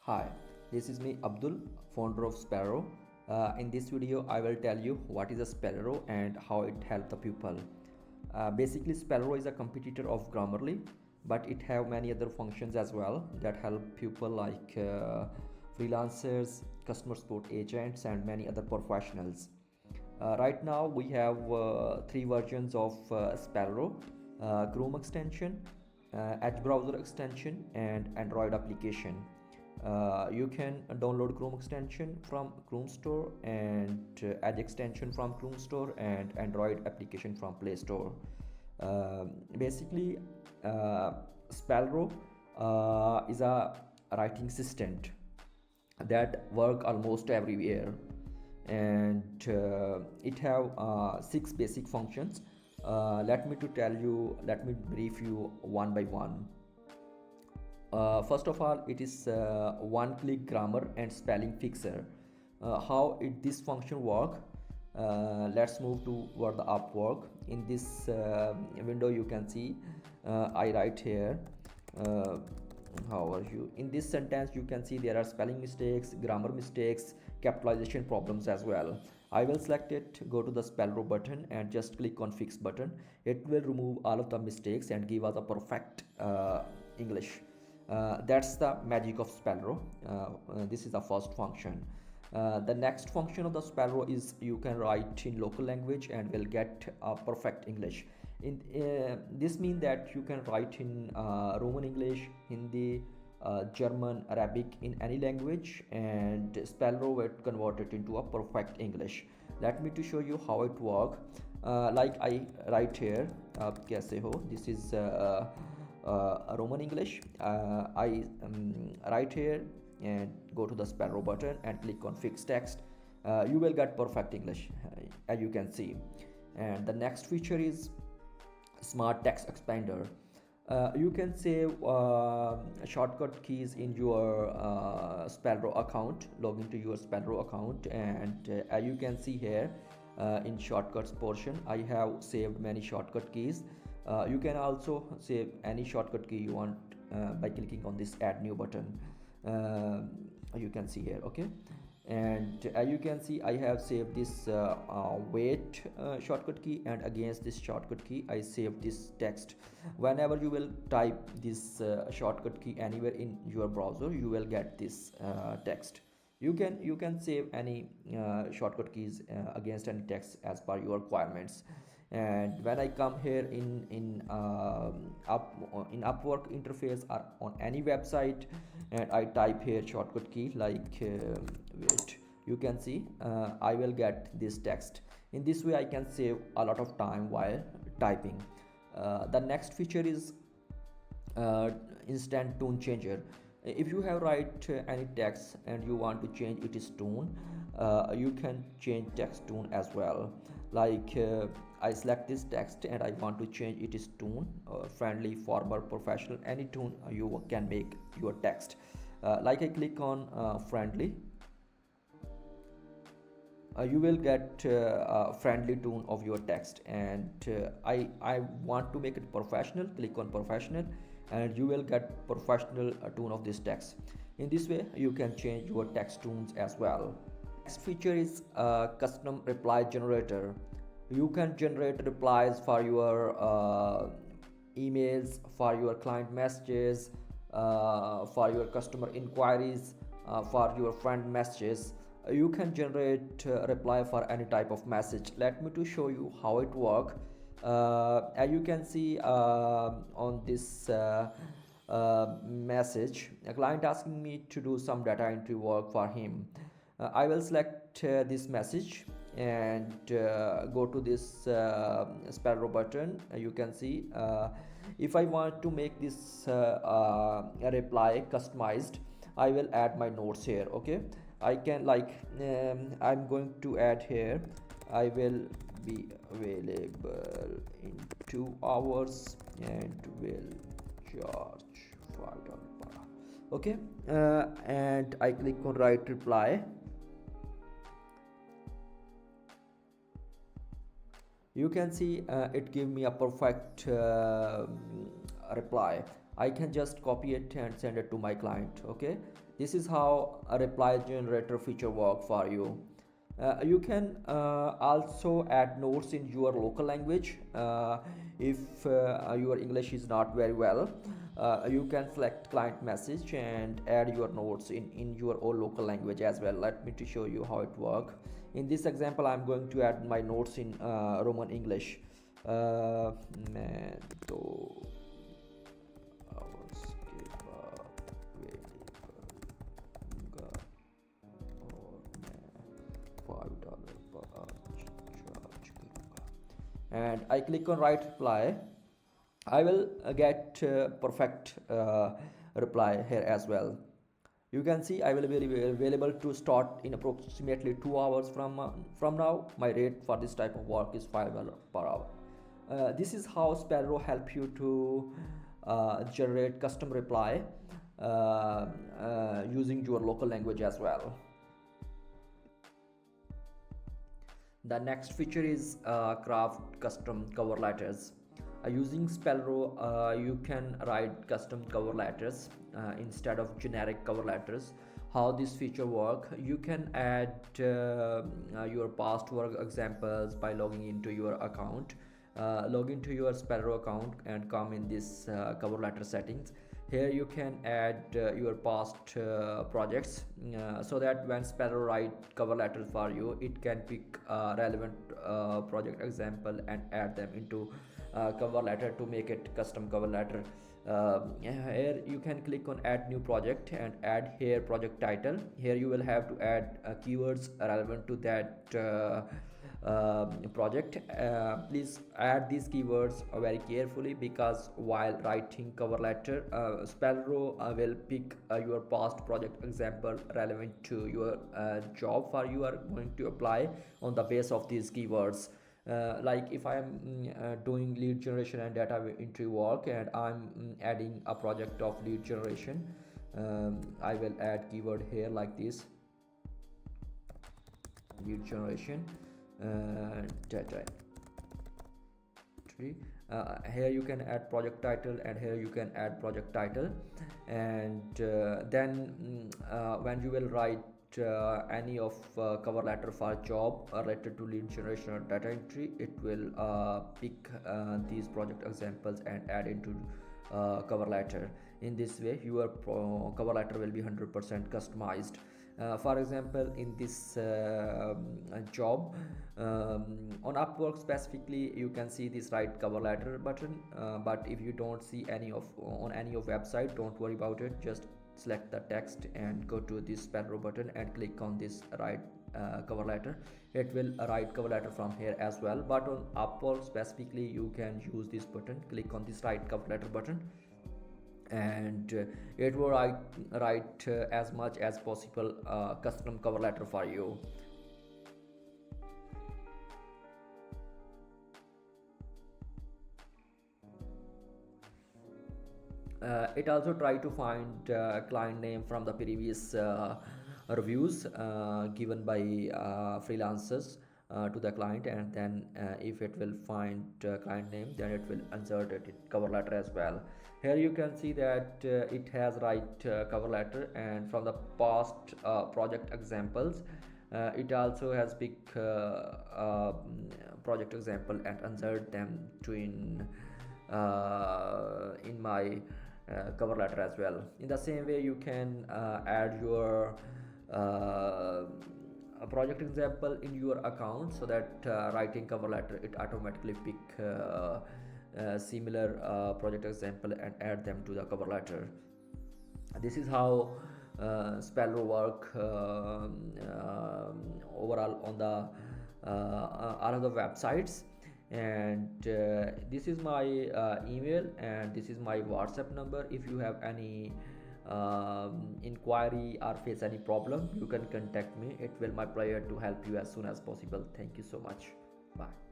Hi, this is me Abdul, founder of Spellro. In this video, I will tell you what is a Spellro and how it helps the people. Basically, Spellro is a competitor of Grammarly, but it have many other functions as well that help people like freelancers, customer support agents, and many other professionals. Right now, we have three versions of Spellro: Chrome extension, Edge browser extension, and Android application. You can download Chrome extension from Chrome Store and Edge extension from Chrome Store and Android application from Play Store. Basically, Spellro is a writing assistant that work almost everywhere, and it have six basic functions. Let me brief you one by one. First of all, it is one-click grammar and spelling fixer. This function work? Let's move toward the up work. In this window, you can see I write here. How are you? In this sentence, you can see there are spelling mistakes, grammar mistakes, capitalization problems as well. I will select it, go to the Spellro button and just click on fix button. It will remove all of the mistakes and give us a perfect English. That's the magic of Spellro. This is the first function. The next function of the Spellro is you can write in local language and will get a perfect English. This means that you can write in Roman English, Hindi, German, Arabic, in any language, and Spellro will convert it into a perfect English. Let me to show you how it works. Like I write here, kaise ho? This is Roman English. I write here and go to the Spellro button and click on fix text. You will get perfect English, as you can see. And the next feature is smart text expander. You can save shortcut keys in your Spellro account. Log into your Spellro account, and as you can see here in shortcuts portion, I have saved many shortcut keys. You can also save any shortcut key you want by clicking on this add new button. You can see here, okay. And as you can see, I have saved this wait shortcut key, and against this shortcut key I save this text. Whenever you will type this shortcut key anywhere in your browser, you will get this text. You can save any shortcut keys against any text as per your requirements. And when I come here in Upwork interface or on any website, and I type here shortcut key like wait, you can see I will get this text. In this way I can save a lot of time while typing. The next feature is instant tone changer. If you have write any text and you want to change its tone, you can change text tone as well. Like I select this text and I want to change its tone, friendly, formal, professional, any tone you can make your text. Like I click on friendly, you will get a friendly tone of your text. And I want to make it professional, click on professional, and you will get professional tone of this text. In this way you can change your text tones as well. Next feature is custom reply generator. You can generate replies for your emails, for your client messages, for your customer inquiries, for your friend messages. You can generate reply for any type of message. Let me to show you how it works. As you can see on this message, a client asking me to do some data entry work for him. I will select this message and go to this Spellro button. You can see if I want to make this reply customized, I will add my notes here, okay. I can like I'm going to add here, I will be available in 2 hours and will charge $5 per hour, okay. And I click on write reply. You can see it give me a perfect reply. I can just copy it and send it to my client. Okay, this is how a reply generator feature work for you. You can also add notes in your local language. If your English is not very well, you can select client message and add your notes in your own local language as well. Let me to show you how it works. In this example, I'm going to add my notes in Roman English. Mento hours $5 per hour charge करूँगा. And I click on write reply. I will get perfect reply here as well. You can see I will be available to start in approximately 2 hours from now. My rate for this type of work is $5 per hour. This is how Spellro help you to generate custom reply using your local language as well. The next feature is craft custom cover letters. Using Spellro, you can write custom cover letters instead of generic cover letters. How this feature work? You can add your past work examples by logging into your account. Log into your Spellro account and come in this cover letter settings. Here you can add your past projects so that when Spellro write cover letters for you, it can pick relevant project example and add them into cover letter to make it custom cover letter. Here you can click on add new project and add here project title. Here you will have to add keywords relevant to that project. Please add these keywords very carefully, because while writing cover letter, Spellro will pick your past project example relevant to your job for you are going to apply on the base of these keywords. Like if I'm doing lead generation and data entry work and I'm adding a project of lead generation, I will add keyword here like this, lead generation data entry. Here you can add project title and here you can add project title, and then when you will write any of cover letter for job related to lead generation or data entry, it will pick these project examples and add into cover letter. In this way your cover letter will be 100% customized. For example, in this job on Upwork specifically, you can see this write cover letter button, but if you don't see any of on any of website, don't worry about it. Just select the text and go to this Spellro button and click on this write cover letter. It will write cover letter from here as well, but on Upwork specifically you can use this button. Click on this write cover letter button and it will write as much as possible custom cover letter for you. It also try to find client name from the previous reviews given by freelancers to the client, and then if it will find client name, then it will insert it in cover letter as well. Here you can see that it has right cover letter, and from the past project examples it also has big project example and insert them to in my cover letter as well. In the same way you can add your a project example in your account, so that writing cover letter it automatically pick similar project example and add them to the cover letter. This is how Spellro work overall on the other websites. And this is my email and this is my WhatsApp number. If you have any inquiry or face any problem, you can contact me. It will my pleasure to help you as soon as possible. Thank you so much. Bye.